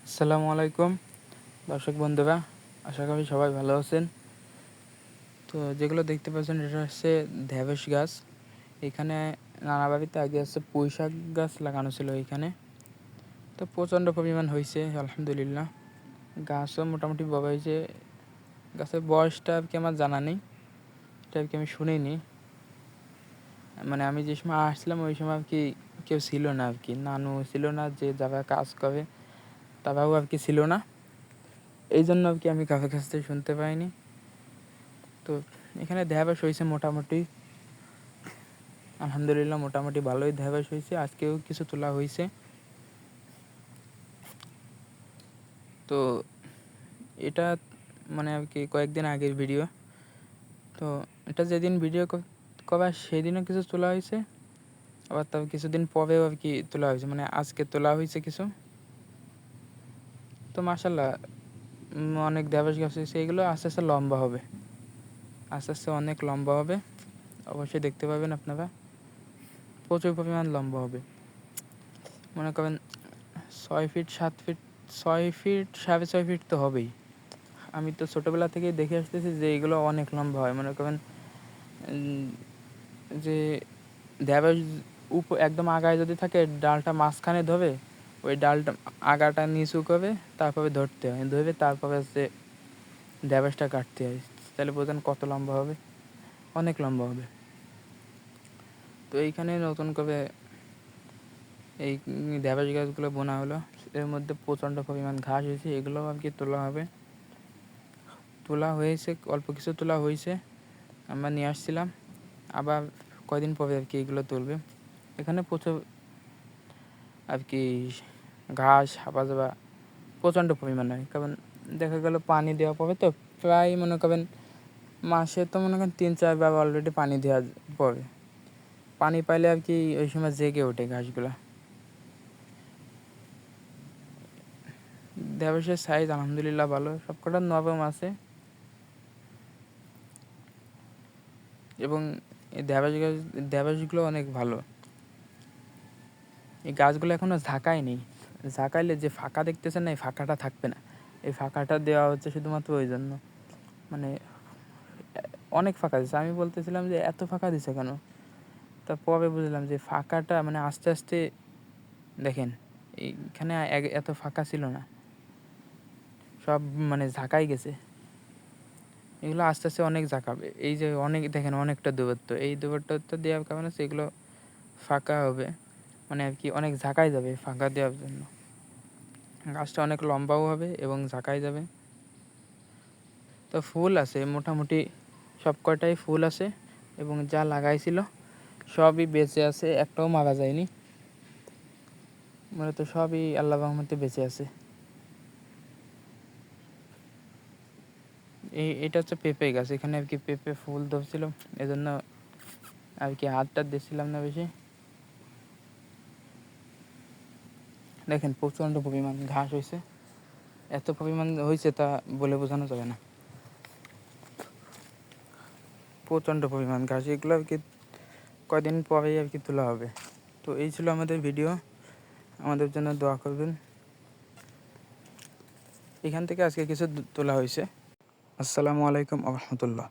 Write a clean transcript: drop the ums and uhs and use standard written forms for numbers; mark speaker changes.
Speaker 1: আসসালামু আলাইকুম দর্শক বন্ধুরা, আশা করি সবাই ভালো আছেন। তো যেগুলো দেখতে পাচ্ছেন এটা হচ্ছে ঢ্যাঁড়স গাছ। এখানে নানা বাড়িতে আগে হচ্ছে পুঁই শাক গাছ লাগানো ছিল এখানে। তো প্রচণ্ড পরিমাণ হয়েছে আলহামদুলিল্লাহ। গাছও মোটামুটি বড় হয়েছে। গাছের বয়সটা আর কি আমার জানা নেই, এটা আর কি আমি শুনিনি। মানে আমি যে সময় আসছিলাম ওই সময় আর কি কেউ ছিল না, আর কি নানু ছিল না, যে যারা কাজ করে তারাও আর কি ছিল না। এই জন্য আর কি আমি কারোর কাছ থেকে শুনতে পাইনি। তো এখানে ঢ্যাঁড়স হয়েছে মোটামুটি, আলহামদুলিল্লাহ মোটামুটি ভালোই ঢ্যাঁড়স হয়েছে। আজকেও কিছু তোলা হয়েছে। তো এটা মানে আর কি কয়েকদিন আগের ভিডিও। তো এটা যেদিন ভিডিও করা সেদিনও কিছু তোলা হয়েছে, আবার তার কিছুদিন পরেও আর কি তোলা হয়েছে, মানে আজকে তোলা হয়েছে কিছু। তো মাশাল্লাহ অনেক ঢ্যাঁড়স গাছ হয়েছে। এগুলো আস্তে আস্তে লম্বা হবে, আস্তে আস্তে অনেক লম্বা হবে। অবশ্যই দেখতে পাবেন আপনারা, প্রচুর পরিমাণ লম্বা হবে। মনে করেন 6 ফিট 7 ফিট, 6 ফিট 6.5 ফিট তো হবেই। আমি তো ছোটোবেলা থেকেই দেখে আসতেছি যে এগুলো অনেক লম্বা হয়। মনে করেন যে ঢ্যাঁড়স একদম আগায় যদি থাকে, ডালটা মাঝখানে ধরে ওই ডালটা আগাটা নিচু করে তারপরে ধরতে হয়, ধরে তারপরে হচ্ছে ঢ্যাঁড়সটা কাটতে হয়। তাহলে বোঝেন কত লম্বা হবে, অনেক লম্বা হবে। তো এইখানে নতুন করে এই ঢ্যাঁড়স গাছগুলো বোনা হলো। এর মধ্যে প্রচণ্ড পরিমাণ ঘাস হয়েছে, এগুলো আর কি তোলা হবে। তোলা হয়েছে, অল্প কিছু তোলা হয়েছে, আমরা নিয়ে আসছিলাম। আবার কয়দিন পরে আর কি এগুলো তুলবে। এখানে প্রচুর আর কি ঘাস হাবা প্রচণ্ড পরিমাণ হয়। কারণ দেখা গেল পানি দেওয়া পড়ে, তো প্রায় মনে করেন মাসে তো মনে করেন 3-4 বার অলরেডি পানি দেওয়া পড়ে। পানি পাইলে আর কি ওই সময় জেগে ওঠে ঘাসগুলো। ঢ্যাঁড়সের সাইজ আলহামদুলিল্লাহ ভালো, সবকটা নরম আছে। এবং এই ঢ্যাঁড়সগুলো অনেক ভালো। এই গাছগুলো এখনও ঝাঁকায় নেই, ঝাঁকাইলে যে ফাঁকা দেখতেছেন না, এই ফাঁকাটা থাকবে না। এই ফাঁকাটা দেওয়া হচ্ছে শুধুমাত্র ওই জন্য, মানে অনেক ফাঁকা দিচ্ছে। আমি বলতেছিলাম যে এত ফাঁকা দিচ্ছে কেন, তারপরে বুঝলাম যে ফাঁকাটা মানে আস্তে আস্তে দেখেন এইখানে এত ফাঁকা ছিল না, সব মানে ঝাঁকাই গেছে। এগুলো আস্তে আস্তে অনেক ঝাঁকাবে। এই যে অনেক দেখেন অনেকটা দূরত্ব, এই দূরত্বটা দেওয়ার কারণে সেগুলো ফাঁকা হবে, মানে আর কি অনেক ঝাঁকাই যাবে ফাঁকা দেওয়ার জন্য। গাছটা অনেক লম্বাও হবে এবং ঝাঁকাই যাবে। তো ফুল আছে মোটামুটি, সব কয়টাই ফুল আছে এবং যা লাগাইছিল সবই বেঁচে আছে, একটাও মারা যায়নি। মূলত সবই আল্লাহ রহমতে বেঁচে আছে। এটা হচ্ছে পেঁপে গাছ। এখানে আর কি পেঁপে ফুল ধরছিল, এজন্য আর কি হাতটা দিচ্ছিলাম না বেশি। দেখেন প্রচণ্ড পরিমাণ ঘাস হয়েছে, এত পরিমাণ হয়েছে তা বলে বোঝানো যাবে না। প্রচণ্ড পরিমাণ ঘাস, এগুলো আর কি কয়দিন পরেই আর কি তোলা হবে। তো এই ছিল আমাদের ভিডিও, আমাদের জন্য দোয়া করবেন। এখান থেকে আজকে কিছু তোলা হয়েছে। আসসালামু আলাইকুম ওয়া রাহমাতুল্লাহ।